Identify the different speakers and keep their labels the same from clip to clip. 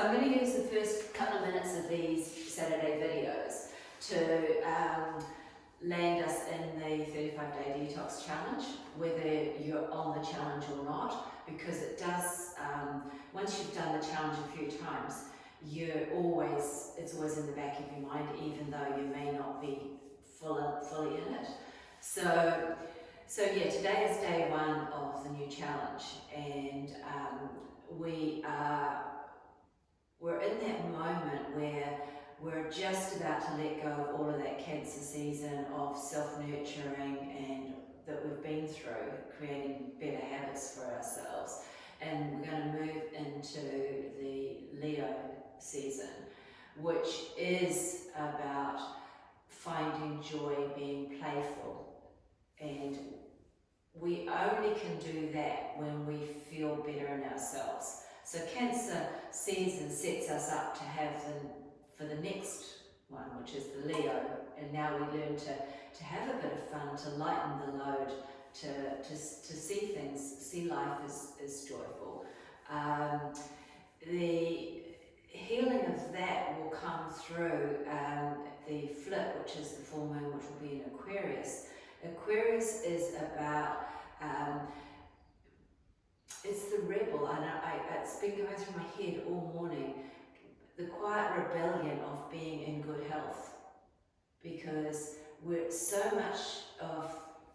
Speaker 1: I'm going to use the first couple of minutes of these Saturday videos to land us in the 35-day detox challenge, whether you're on the challenge or not, because it does, once you've done the challenge a few times, it's always in the back of your mind, even though you may not be fully in it. So yeah, today is day one of the new challenge, and we're in that moment where we're just about to let go of all of that cancer season of self-nurturing and that we've been through, creating better habits for ourselves. And we're going to move into the Leo season, which is about finding joy, being playful. And we only can do that when we feel better in ourselves. So Cancer season sets us up to have for the next one, which is the Leo, and now we learn to have a bit of fun, to lighten the load, to see life as joyful. The healing of that will come through the flip, which is the full moon, which will be in Aquarius. Aquarius is about it's the rebel, and it's been going through my head all morning, the quiet rebellion of being in good health, because so much of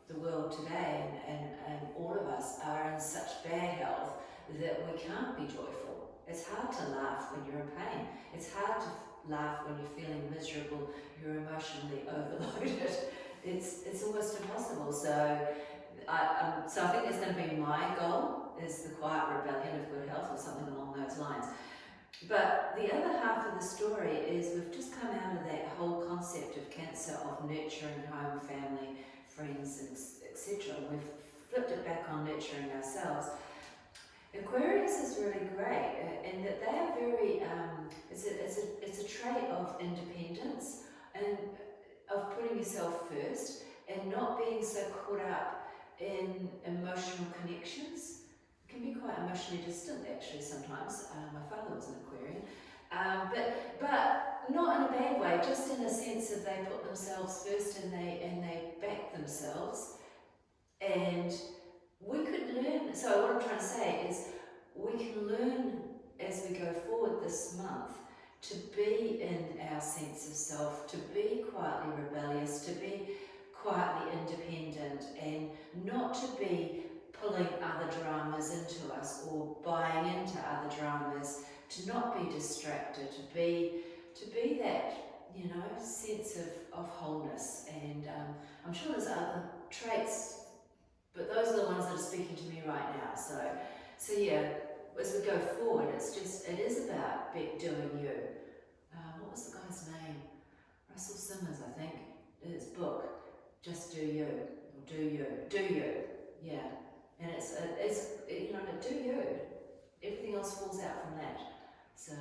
Speaker 1: the world today and all of us are in such bad health that we can't be joyful. It's hard to laugh when you're in pain. It's hard to laugh when you're feeling miserable, you're emotionally overloaded. It's almost impossible. So I think that's going to be my goal, is the quiet rebellion of good health, or something along those lines. But the other half of the story is we've just come out of that whole concept of Cancer, of nurturing home, family, friends, etc. We've flipped it back on nurturing ourselves. Aquarius is really great in that they are very, it's a trait of independence and of putting yourself first and not being so caught up in emotional connections. It can be quite emotionally distant actually sometimes. My father was an Aquarian, but not in a bad way, just in a sense of they put themselves first and they back themselves. And we could learn, so what I'm trying to say is we can learn as we go forward this month to be in our sense of self, to be quietly rebellious, to be quietly independent, and not to be pulling other dramas into us or buying into other dramas, to not be distracted, to be that, sense of wholeness. And I'm sure there's other traits, but those are the ones that are speaking to me right now. So yeah, as we go forward, it is about doing you. What was the guy's name? Russell Simmons, I think, in his book, Just Do You, or Do You, yeah. And it's do you. Everything else falls out from that. So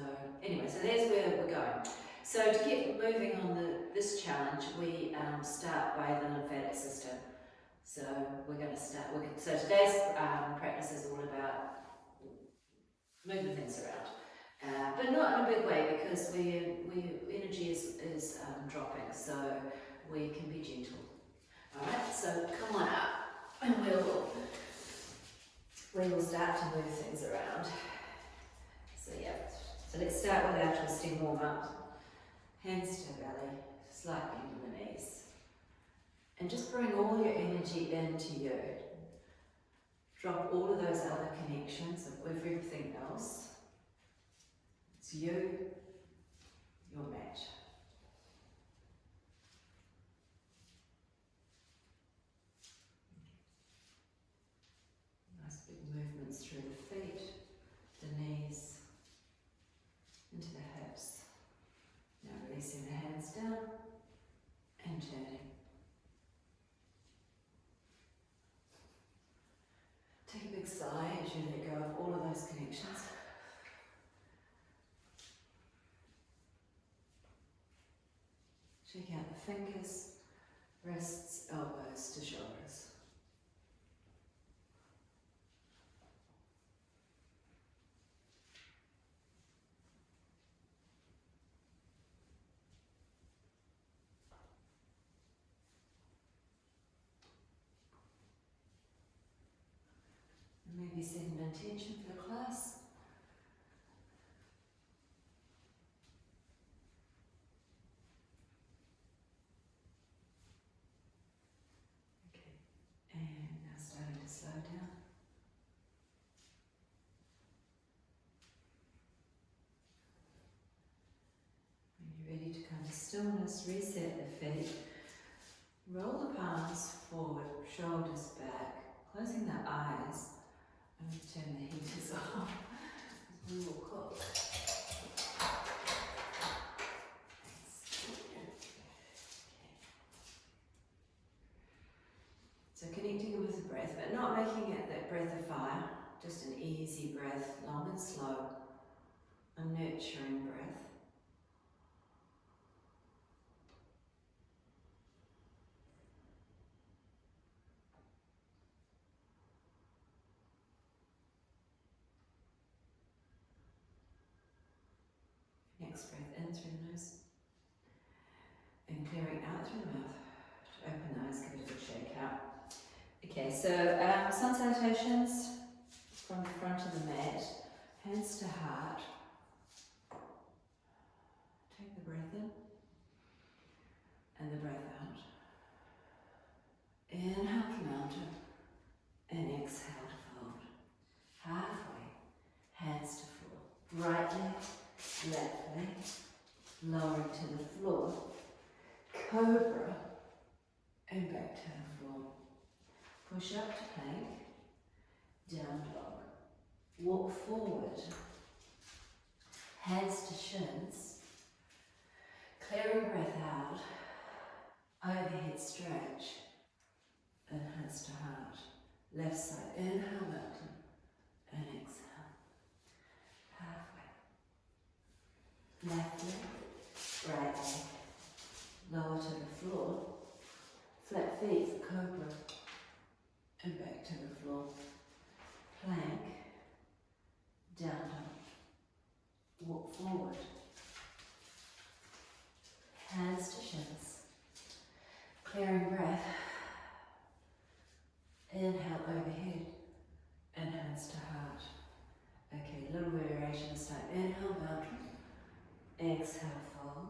Speaker 1: anyway, so there's where we're going. So to get moving on this challenge, we start by the lymphatic system. So we're going to start. So today's practice is all about moving things around, but not in a big way, because energy is dropping. So we can be gentle. All right. So come on up, and we will start to move things around. So yeah. So let's start with our twisting warm up. Hands to belly, slightly into the knees. And just bring all your energy into you. Drop all of those other connections of everything else. It's you, your mat. Nice big movements through the feet, the knees, into the hips. Now releasing the hands down and turning. Take a big sigh as you let go of all of those connections. Shake out the fingers, wrists, elbows to shoulders. Maybe set an intention for the class. Okay, and now starting to slow down. When you're ready to come to stillness, reset the feet. Roll the palms forward, shoulders back, closing the eyes. I'm going to turn the heaters off because we will cook. So connecting with the breath, but not making it that breath of fire, just an easy breath, long and slow, a nurturing breath. Next breath in through the nose and clearing out through the mouth. Open the eyes, give it a good shake out. Okay, so sun salutations from the front of the mat, hands to heart. Take the breath in and the breath out. Inhale to mountain and exhale to fold. Halfway, hands to floor. Right leg, left leg, lowering to the floor. Cobra and back to the floor. Push up to plank, down dog. Walk forward, hands to shins, clearing breath out, overhead stretch, and hands to heart. Left side, inhale mountain, and exhale. Halfway. Left leg, right leg, lower to the floor, flat feet for cobra, and back to the floor. Plank, down dog, walk forward, hands to shins, clearing breath, inhale overhead, and hands to heart. Okay, little variation this time. Inhale mountain, exhale fold,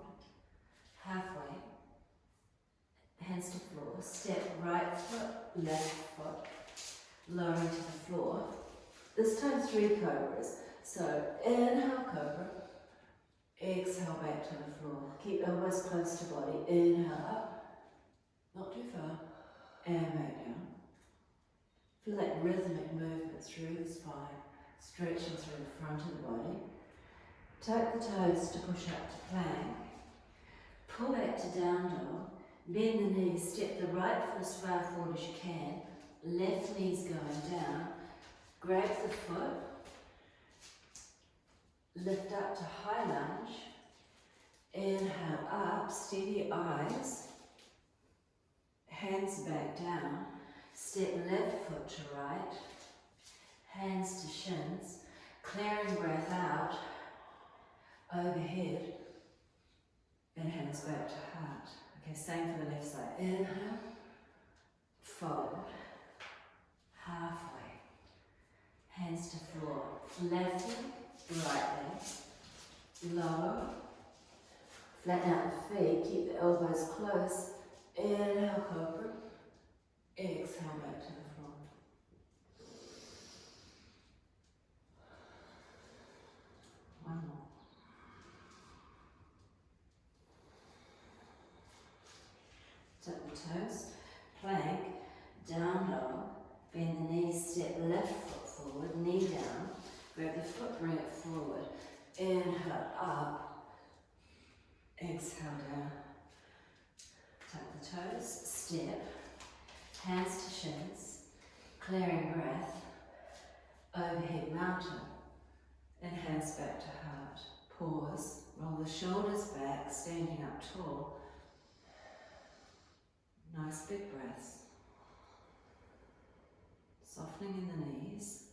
Speaker 1: halfway, hands to floor, step right foot, left foot, lowering to the floor. This time 3 cobras. So inhale cobra, exhale back to the floor. Keep elbows close to body. Inhale up, not too far, and back down. Feel that rhythmic movement through the spine, stretching through the front of the body. Tuck the toes to push up to plank. Pull back to down dog. Bend the knees, step the right foot as far forward as you can. Left knee's going down. Grab the foot. Lift up to high lunge. Inhale up, steady eyes. Hands back down. Step left foot to right. Hands to shins. Clearing breath out. Overhead. And hands back to heart. Okay, same for the left side. Inhale. Fold. Halfway. Hands to floor. Left leg, right leg. Lower. Flatten out the feet. Keep the elbows close. Inhale, cobra. Exhale back to the floor. One more. Tuck the toes. Plank. Down dog. Bend the knees, step left foot forward, knee down. Grab the foot, bring it forward. Inhale up. Exhale down. Tuck the toes, step. Hands to shins. Clearing breath. Overhead mountain. And hands back to heart. Pause. Roll the shoulders back, standing up tall. Nice big breaths. Softening in the knees.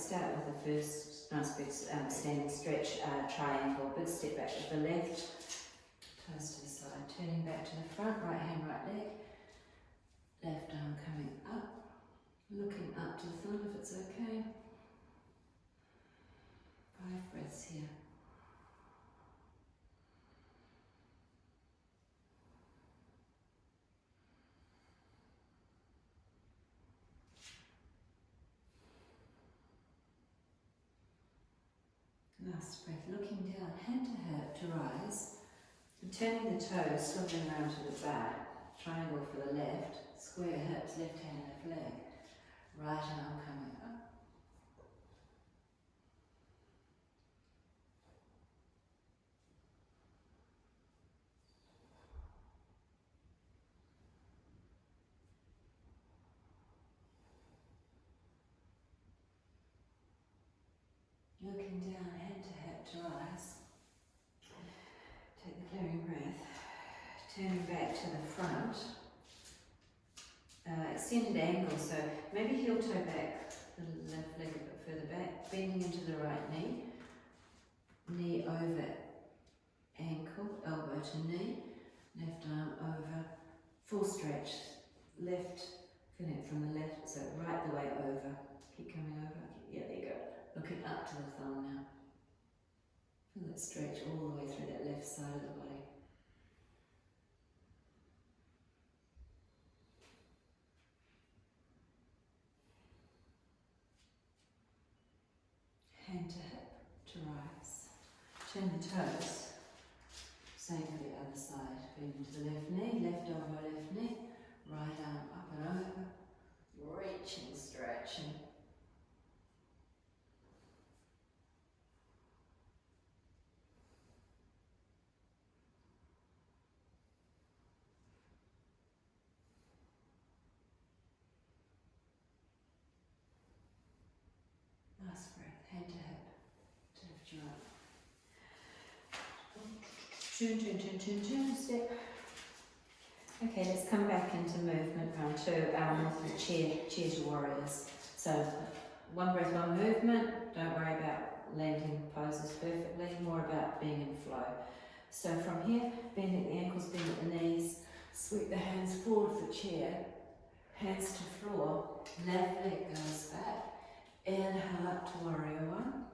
Speaker 1: start with the first nice big standing stretch, triangle, big step back with the left, toes to the side, turning back to the front, right hand, right leg, left arm coming up, looking up to the thumb if it's okay. 5 breaths here. Last breath, looking down, hand to hip to rise, and turning the toes, swiveling around to the back, triangle for the left, square hips, left hand, left leg, right arm coming up. Looking down, hand to hip to rise. Take the clearing breath, turning back to the front. Extended angle, so maybe heel toe back, the left leg a bit further back, bending into the right knee, knee over ankle, elbow to knee, left arm over, full stretch, left, connect from the left, so right the way over, keep coming over, yeah, there you go, looking up to the thumb now, feel that stretch all the way through that left side of the body. Hand to hip to rise. Turn the toes. Same for the other side. Bend into the left knee, left elbow, left knee. Right arm up and over. Reaching, stretching. Last breath. Hand to hip to lift you up. Turn, step. Okay, let's come back into movement round two, with the chair to warriors. So, one breath, one movement. Don't worry about landing poses perfectly, more about being in flow. So from here, bend at the ankles, bend at the knees, sweep the hands forward for chair, hands to floor, left leg goes back. Inhale up to warrior one.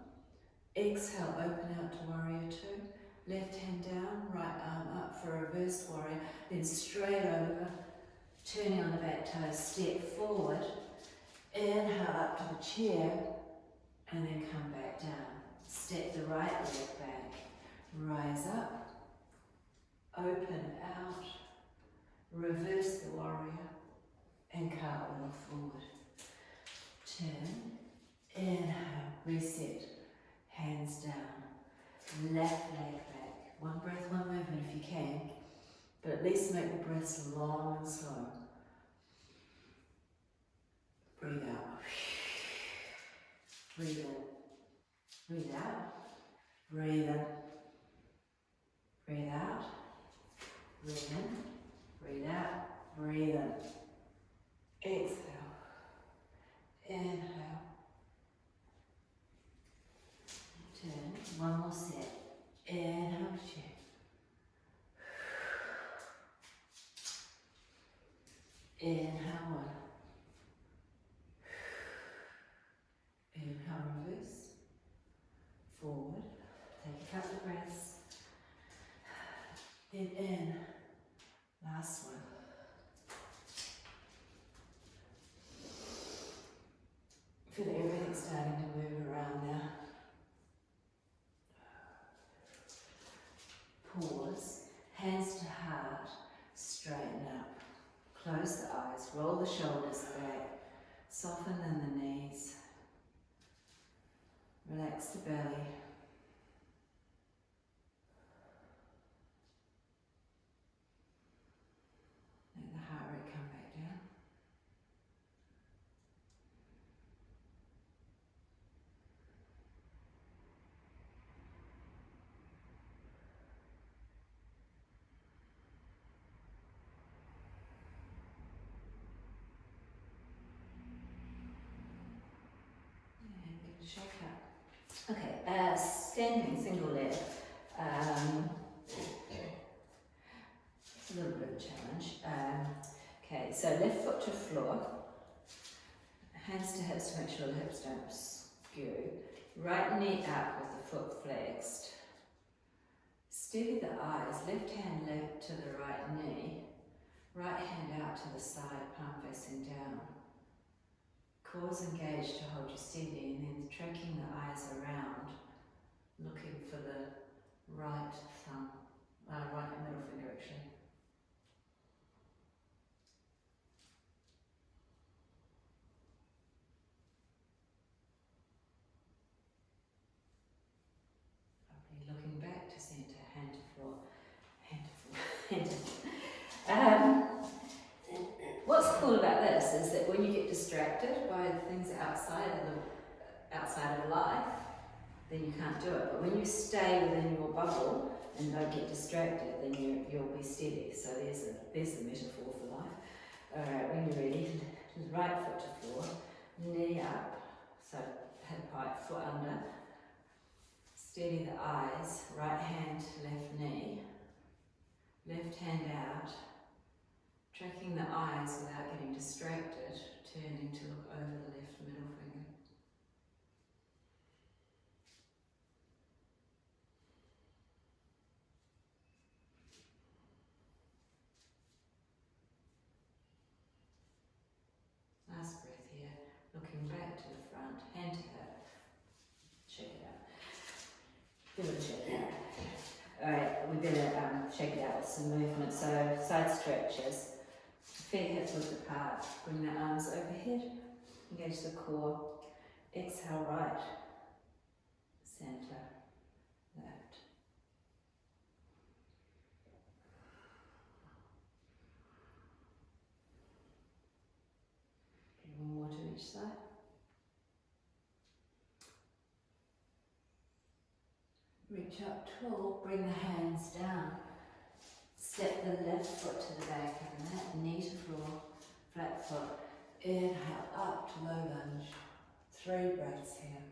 Speaker 1: Exhale, open out to warrior two. Left hand down, right arm up for reverse warrior, then straight over, turning on the back toes, step forward, inhale up to the chair, and then come back down. Step the right leg back, rise up, open out, reverse the warrior, and cartwheel forward. Turn, inhale, reset, hands down, left leg back. One breath, one movement if you can, but at least make the breaths long and slow. Breathe out. Breathe in. Breathe out. Breathe in. Breathe out. Breathe in. Breathe out. Breathe in. Exhale. Inhale. Turn. One more set. Inhale, chair. Inhale, one. Inhale, reverse. Forward. Take a couple of breaths. Then in. Last one. Feel everything starting to move around now. Pause, hands to heart, straighten up. Close the eyes, roll the shoulders back, soften in the knees. Relax the belly. Let the heart rate come back down. Okay, standing single leg. It's a little bit of a challenge. Okay, so left foot to floor, hands to hips to make sure the hips don't skew. Right knee up with the foot flexed. Steady the eyes, left hand left to the right knee, right hand out to the side, palm facing down. Cores engaged to hold you steady, and then tracking the eyes around, looking for the right thumb, right middle finger actually. Lovely. Looking back to centre, hand to floor, hand to floor, hand to floor. What's cool about this is that when you get distracted by the things outside of life, then you can't do it. But when you stay within your bubble and don't get distracted, then you'll be steady. So there's the metaphor for life. Alright, when you're ready, right foot to floor, knee up, so hip height, foot under. Steady the eyes, right hand, left knee, left hand out, tracking the eyes without getting distracted, turning to look over the left middle finger. Last breath here, looking back to the front, hand to hip. Check it out. Give it a check it out. Alright, we better shake it out with some movement. So side stretches, feet hips width apart, bring the arms overhead, engage the core, exhale right, centre, left. One more to each side. Reach up tall, bring the hands down. Step the left foot to the back of the mat, knee to floor, flat foot. Inhale up to low lunge. 3 breaths here.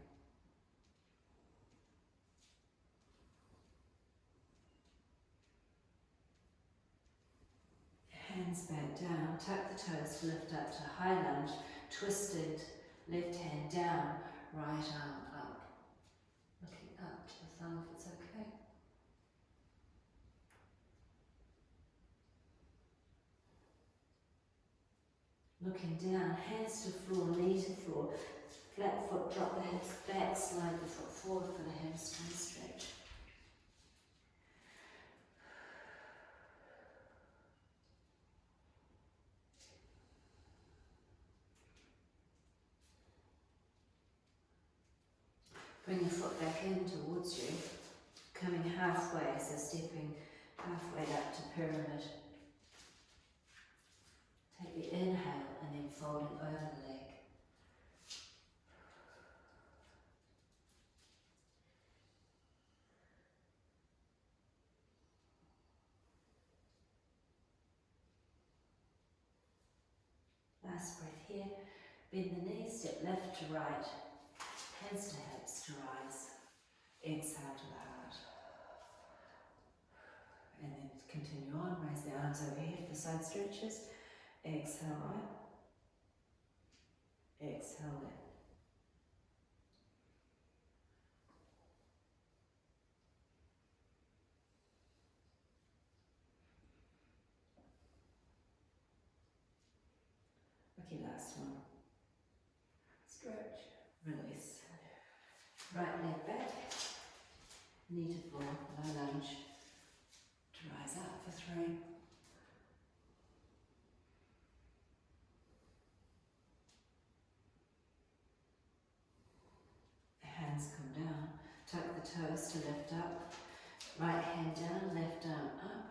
Speaker 1: Hands back down, tuck the toes to lift up to high lunge, twisted, left hand down, right arm up. Looking up to the thumb if it's okay. Looking down, hands to floor, knee to floor, flat foot, drop the hips back, slide the foot forward for the hamstring stretch. Bring the foot back in towards you, coming halfway, so stepping halfway up to pyramid. Take the inhale and then fold it over the leg. Last breath here. Bend the knees, step left to right, hands to hips to rise. Exhale to the heart. And then continue on, raise the arms overhead for side stretches. Exhale right. Exhale left. Okay, last one. Stretch, release. Right leg back, knee to floor, low lunge, to rise up for 3. Hands come down, tuck the toes to lift up, right hand down, left arm up.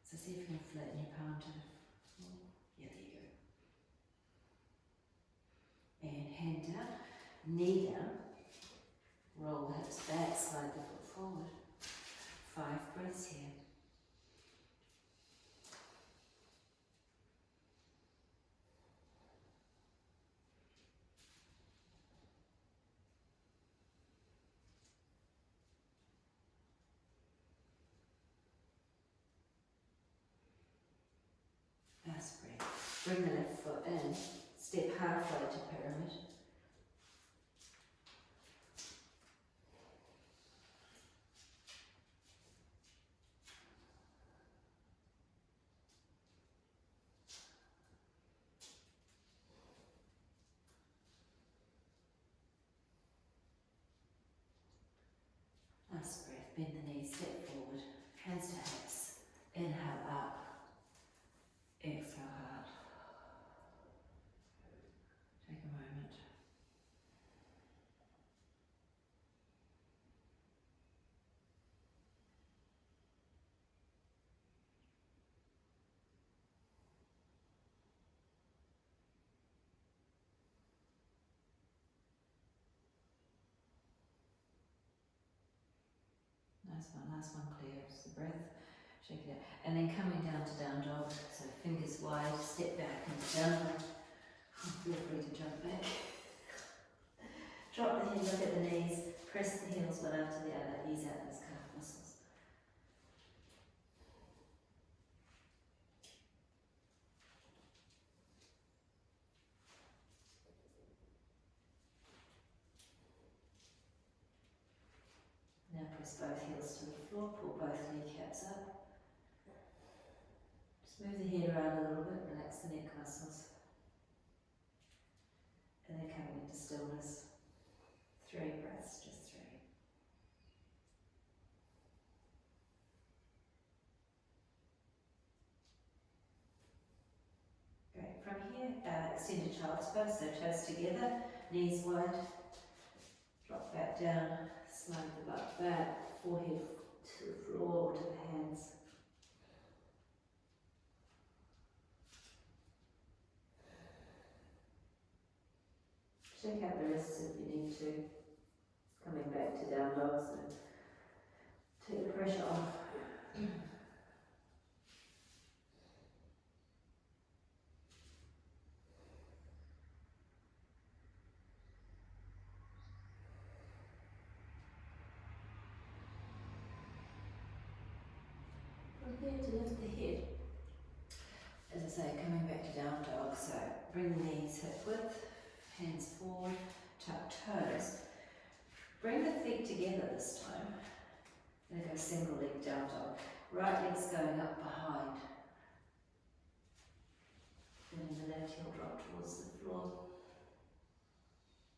Speaker 1: So see if you can flatten your palm to the floor. Yeah, there you go. And hand down, knee down, roll the hips back, slide the foot forward. 5 breaths here. Bring the left foot in, step halfway to pyramid. Nice breath, bend the knees, step forward, hands to hips, inhale up, exhale hard. Take a moment. Nice one, clear, it's the breath, shake it out. And then coming down to down dog, so fingers wide, step back and down. Feel free to jump back. Drop the head, look at the knees, press the heels one after the other, ease out those calf muscles. Now press both heels to the floor, pull both kneecaps up. Just move the head around a little bit, relax the neck muscles. And then coming into stillness. 3 breaths, just 3. Great. From here, extended child's pose, so toes together, knees wide. Drop back down, slide the butt back, forehead to the floor or to the hands. Shake out the wrists if you need to. Coming back to down dog, so take the pressure off. From here to lift the head. As I say, coming back to down dog, so bring the knees hip width, hands forward, tuck toes. Bring the feet together this time. Then go single leg down dog. Right leg's going up behind. Then the left heel drop towards the floor.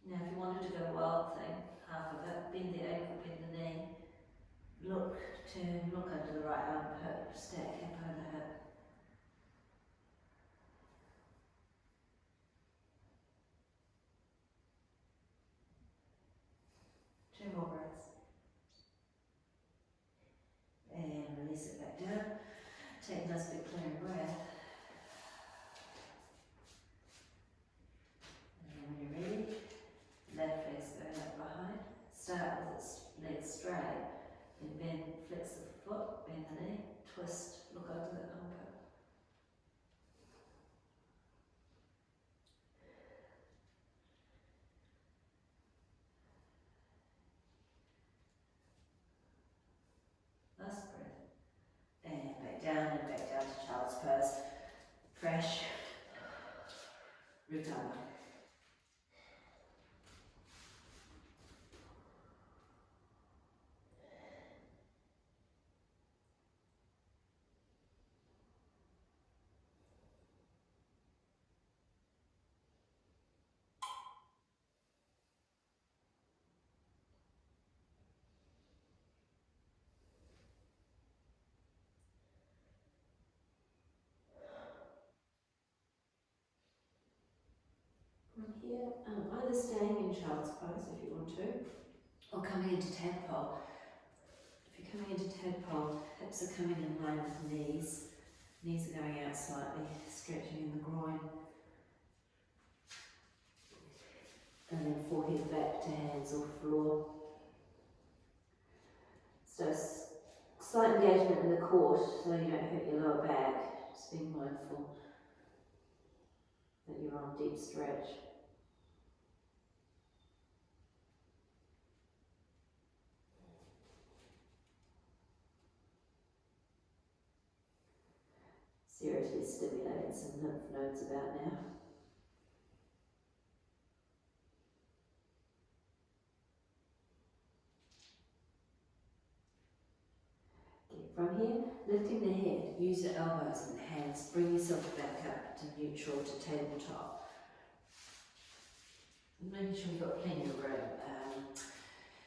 Speaker 1: Now if you wanted to go wild thing, half of it, bend the ankle, bend the knee. Look, turn, look under the right armpit, stack hip over hip. Two more breaths. And release it back down. Take a nice big clearing breath. And then when you're ready, left leg's going up behind. Start with its legs straight. Then bend, flex the foot, bend the knee, twist, look over the armpit. Last breath. And back down to child's pose. Fresh. Recover. From here, either staying in child's pose if you want to, or coming into tadpole. If you're coming into tadpole, hips are coming in line with knees. Knees are going out slightly, stretching in the groin. And then forehead back to hands or floor. So slight engagement in the core so you don't hurt your lower back. Just being mindful that you're on deep stretch. Seriously stimulating some lymph nodes about now. Okay, from here, lifting the head, use your elbows and hands, bring yourself back up to neutral, to tabletop. Making sure you've got plenty of room.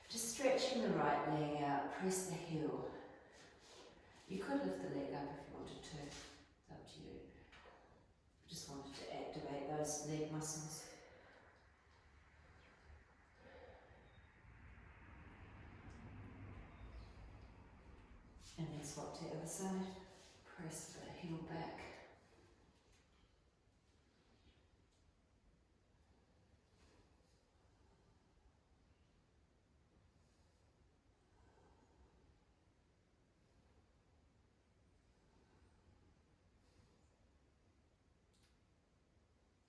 Speaker 1: Just stretching the right leg out, press the heel. You could lift the leg up if you wanted to, it's up to you. Just wanted to activate those leg muscles. And then swap to the other side, press the heel back.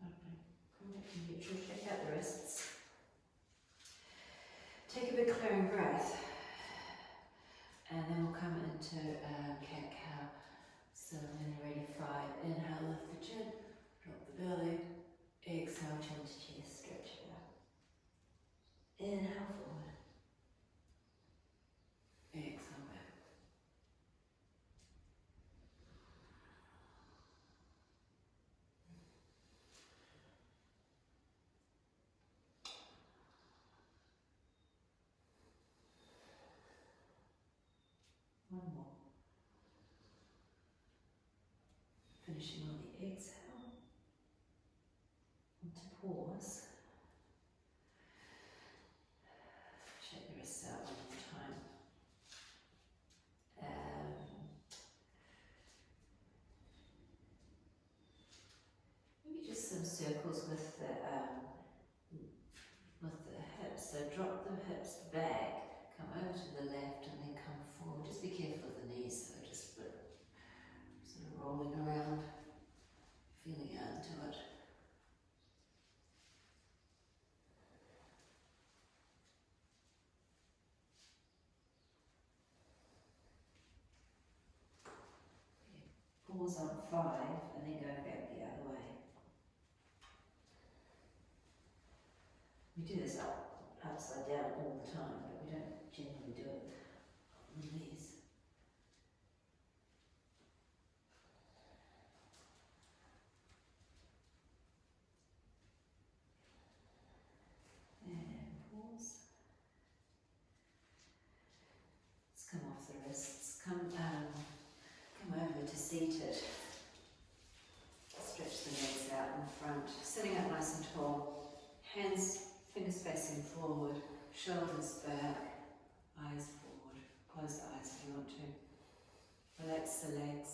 Speaker 1: Lovely. Come back to neutral, check out the wrists. Take a big clearing breath. And then we'll come into cat-cow. So when you're ready, 5, inhale, lift the chin, drop the belly, exhale, chin to chest, stretch it out. Inhale forward, exhale back. One more. Finishing on the exhale. And to pause. Shake the wrists out one more time. Maybe just some circles with the hips. So drop the hips back, come over to the left, and then come forward. Just be careful of the knees, though. Just sort of rolling around, feeling out into it. Pause on 5 and then go back the other way. We do this upside down all the time, but we don't generally do it on the knees. And pause. Let's come off the wrists. Come over to seated. Stretch the legs out in front, sitting up nice and tall. Hands, fingers facing forward, shoulders back, eyes forward. Close the eyes if you want to. Relax the legs.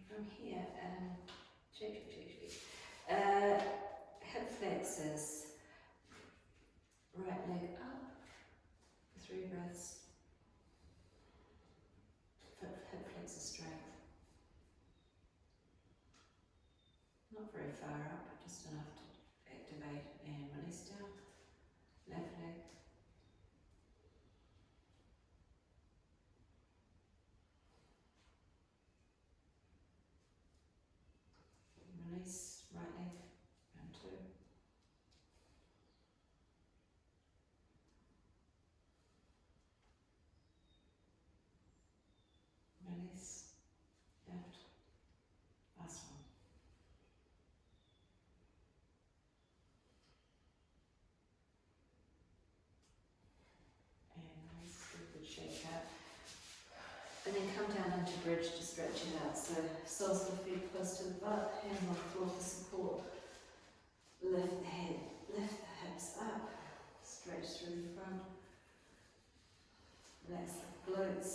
Speaker 1: From here, hip flexors, right leg up, 3 breaths, hip flexor strength, not very far up, but just enough to activate and release down, left leg, release, right leg, round 2. Release, left, last one. And release, good shake out. And then come down into bridge to stretch it out. So soles of the feet close to the butt, hands on the floor for support. Lift the head, lift the hips up, stretch through the front. Relax the glutes.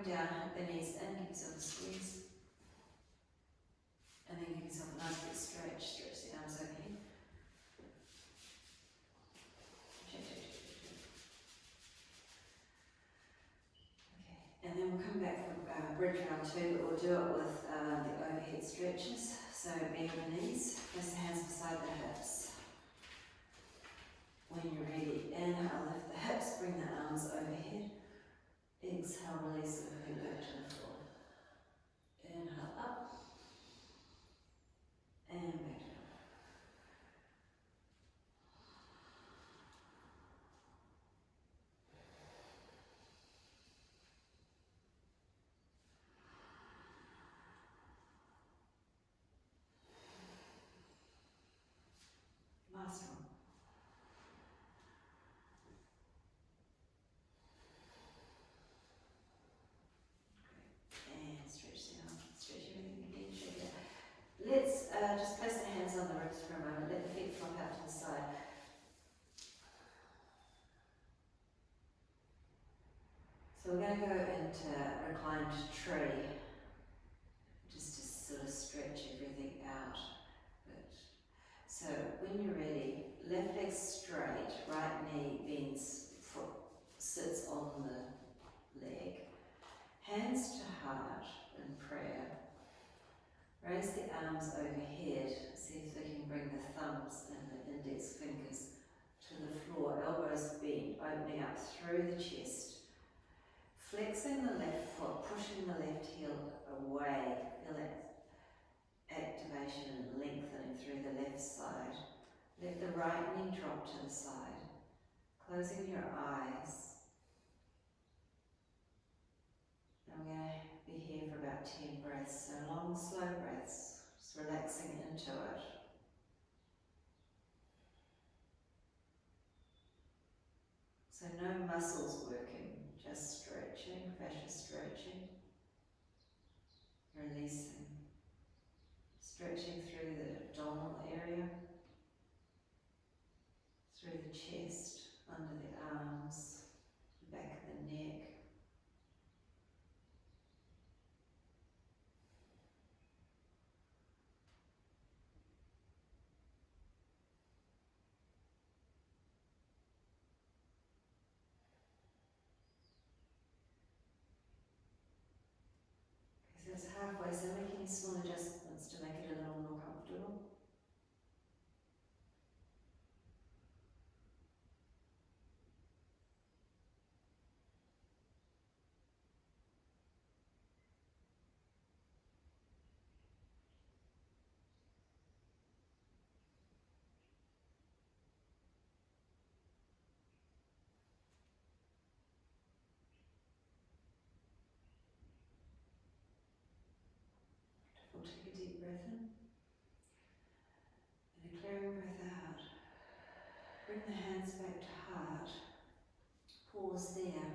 Speaker 1: down, hook the knees in, give yourself a squeeze. And then give yourself a nice big stretch. Stretch the arms overhead. Okay, and then we'll come back for bridge round 2, but we'll do it with the overhead stretches. So bend the knees, place the hands beside the hips. When you're ready, inhale, lift the hips, bring the arms overhead. Exhale, release the head back to the floor. Inhale up. And back down. Last one. And stretch the arm, stretch everything again, shake it out. Let's just place the hands on the ribs for a moment, let the feet flop out to the side. So we're going to go into reclined tree, just to sort of stretch everything out. So when you're ready, left leg straight, right knee bends, foot sits on the leg. Hands to heart in prayer. Raise the arms overhead, see if they can bring the thumbs and the index fingers to the floor, elbows bent, opening up through the chest. Flexing the left foot, pushing the left heel away, feel that activation and lengthening through the left side. Let the right knee drop to the side, closing your eyes. I'm going to be here for about 10 breaths, so long, slow breaths, just relaxing into it. So no muscles working, just stretching, fascia stretching, releasing, stretching through the abdominal area, through the chest, under the arms, the back of the neck. So it's halfway, so make any small adjustments to make it a little more comfortable. We'll take a deep breath in and a clearing breath out. Bring the hands back to heart. Pause there.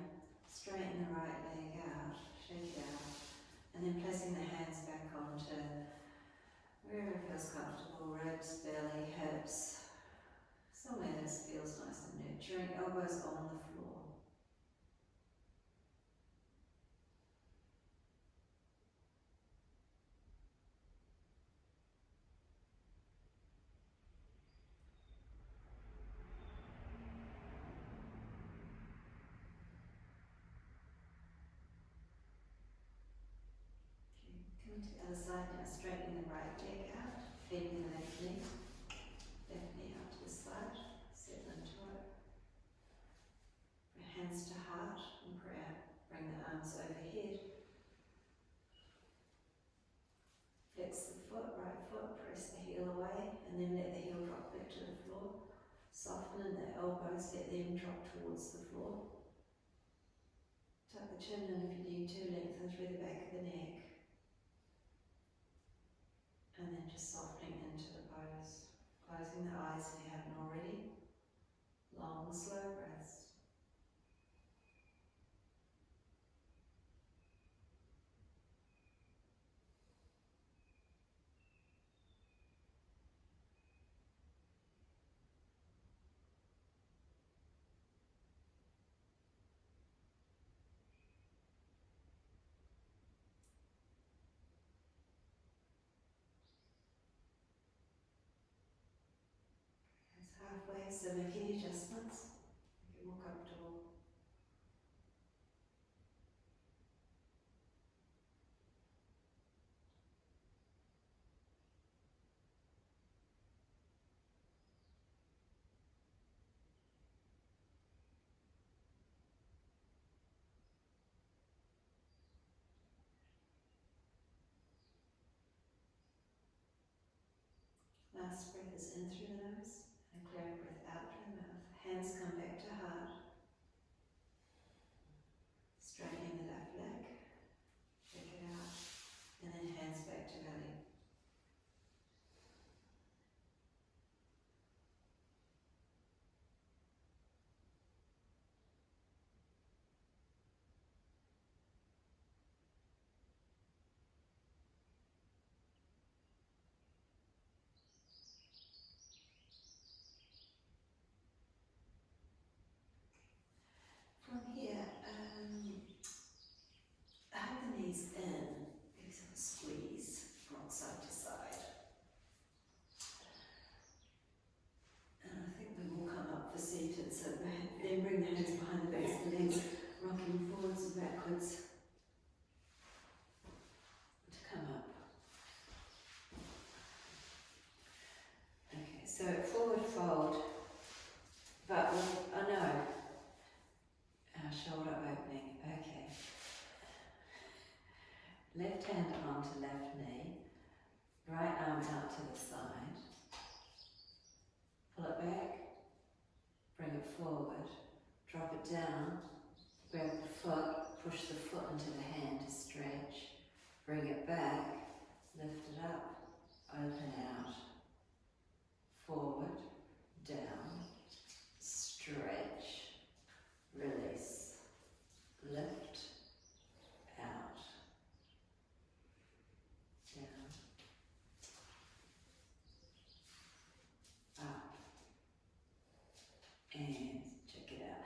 Speaker 1: Straighten the right leg out. Shake it out. And then placing the hands back onto wherever it feels comfortable. Ribs, belly, hips. Somewhere this feels nice and nurturing. Elbows on the floor. Coming to the other side now, straightening the right leg out, bending the left knee out to the side, settle into it. Bring hands to heart in prayer, bring the arms overhead. Flex the foot, right foot, press the heel away, and then let the heel drop back to the floor. Soften the elbows, let them drop towards the floor. Tuck the chin in if you need to, lengthen through the back of the neck. And then just softening into the pose. Closing the eyes if you haven't already. Long, slow breaths. so make any adjustments, make it more comfortable. Last breath is in through the nose, and a clearing breath out through the mouth. Hands come back to heart. Straightening the left leg, check it out, and then hands back to belly. From here, hug the knees in, give yourself a squeeze from side to side. And I think we will come up for seated, so then bring the hands behind the base of the legs, rocking forwards and backwards to come up. Okay, so forward fold, but shoulder opening, okay. Left hand onto left knee, right arm out to the side, pull it back, bring it forward, drop it down, grab the foot, push the foot into the hand to stretch, bring it back, lift it up, open out, forward, down, stretch, release, lift, out, down, up, and check it out.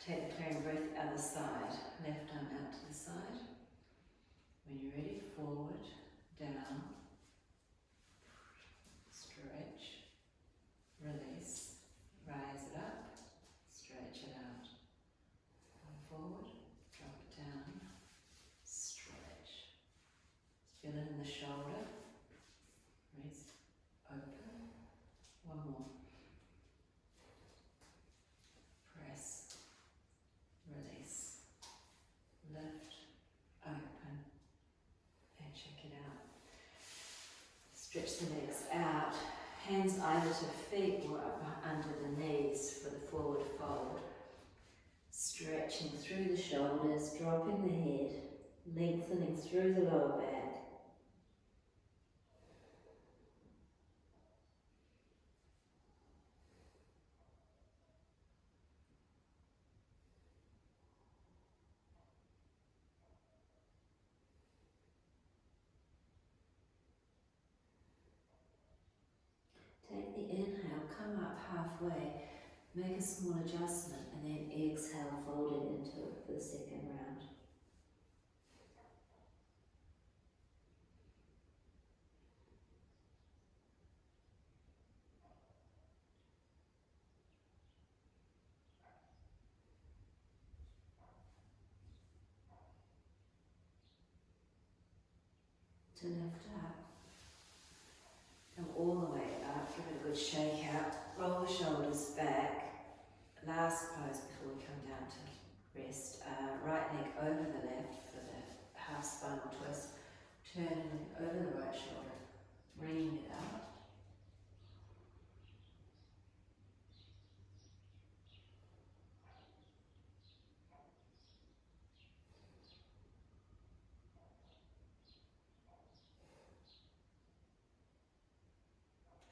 Speaker 1: Take the clearing breath other side, left arm out to the side. When you're ready, forward, down, stretch, release, rise it up, stretch it out. Forward, drop it down, stretch. Feel it in the shoulder, raise, open, one more. Press, release, lift, open, and check it out. Stretch the legs out, hands either to feet or up under the knees for the forward fold. Stretching through the shoulders, dropping the head, lengthening through the lower back. Take the inhale, come up halfway, make a small adjustment, and then exhale, fold it into it for the second round. To lift up, come all the way up, give it a good shake out, roll the shoulders back. Last pose before we come down to rest. Right leg over the left for the half spinal twist. Turning over the right shoulder, bringing it out.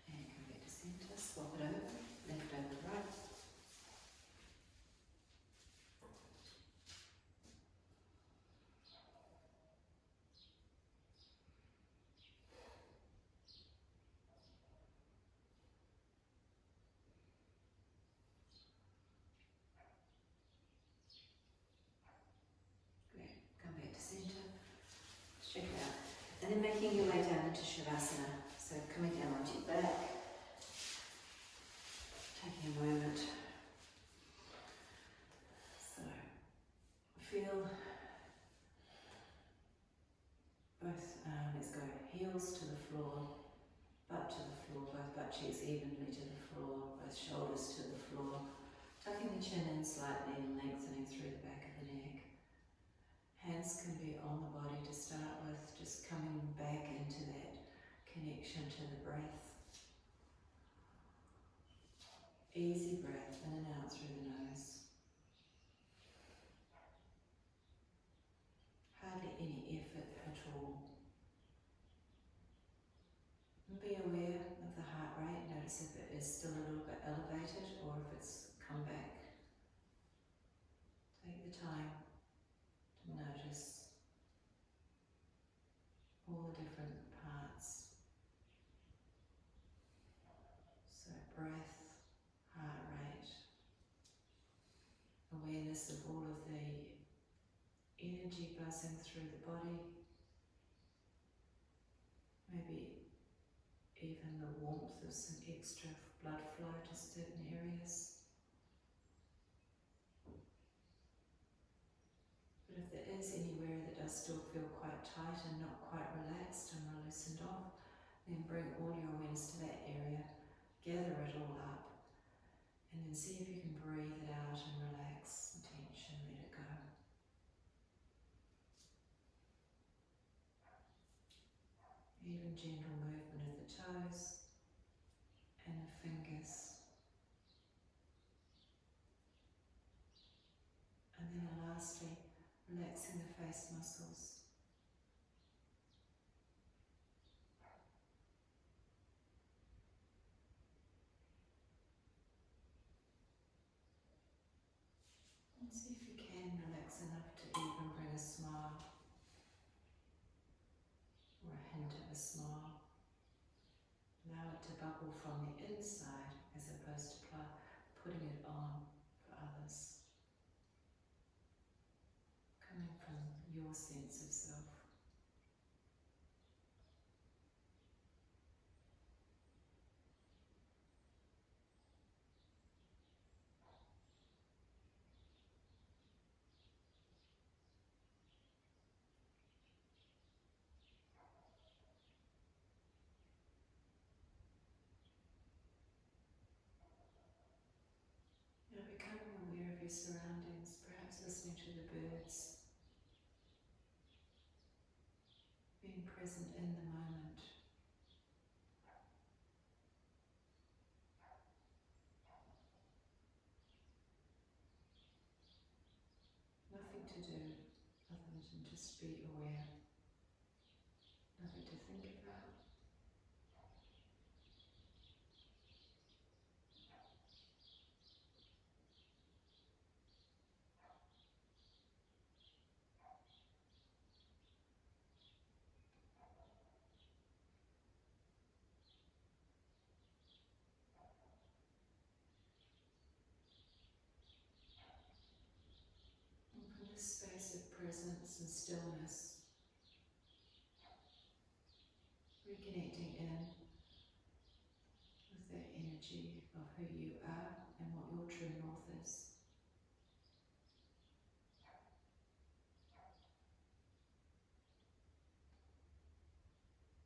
Speaker 1: And come back to centre, swap it over, left over right. Great, come back to centre, check it out. And then making your way down into Shavasana. So coming down onto your back, taking a moment. So feel both, let's go heels to the floor, butt to the floor, both butt cheeks evenly to the floor, both shoulders to the floor, tucking the chin in slightly and lengthening through the back of the neck. Hands can be on the body to start with, just coming back into that connection to the breath. Easy breath in and out through the nose. Hardly any effort at all. And be aware of the heart rate. Notice if it is still a little bit elevated or if it's come back. Take the time to notice all the different parts. So breath, heart rate, awareness of all of the energy buzzing through the body, maybe even the warmth of some extra blood flow to certain areas. But if there is anywhere that does still feel quite tight and not quite relaxed and loosened off, then bring all your awareness to that area, gather it all up, and then see if you can breathe it out and relax the tension, let it go. Even gentle movement of the toes and the fingers. And then lastly, relaxing the face muscles. And see if you can relax enough to even bring a smile or a hint of a smile. Allow it to bubble from the inside as opposed to putting it on for others. Coming from your sense of self. Now becoming aware of your surroundings, perhaps listening to the birds, being present in the moment. Nothing to do other than just be aware. Nothing to think about. And from this space of presence and stillness, reconnecting in with that energy of who you are and what your true north is.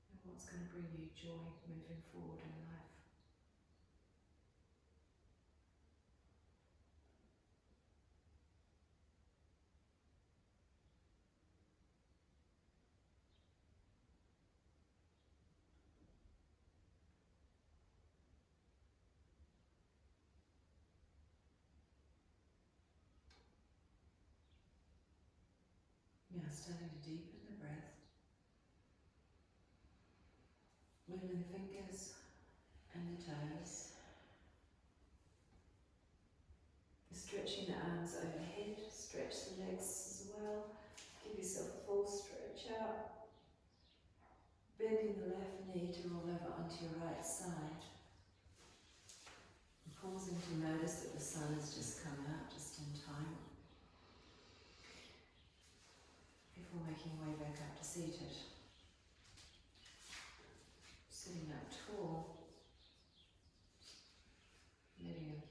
Speaker 1: And what's going to bring you joy moving forward in life. Now starting to deepen the breath, wiggling the fingers and the toes, stretching the arms overhead, stretch the legs as well, give yourself a full stretch out, bending the left knee to roll over onto your right side, and pausing to notice that the sun has just come out just in time, before making your way back up to seated. Sitting up tall, letting your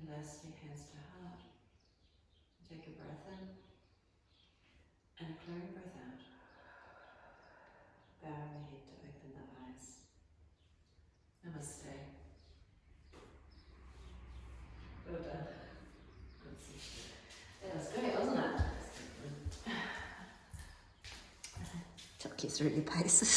Speaker 1: And lastly, hands to heart. Take a breath in and a clearing breath out. Bowing the head to open the eyes. Namaste. Well done. Good session. That was great, wasn't it? Took you through your paces.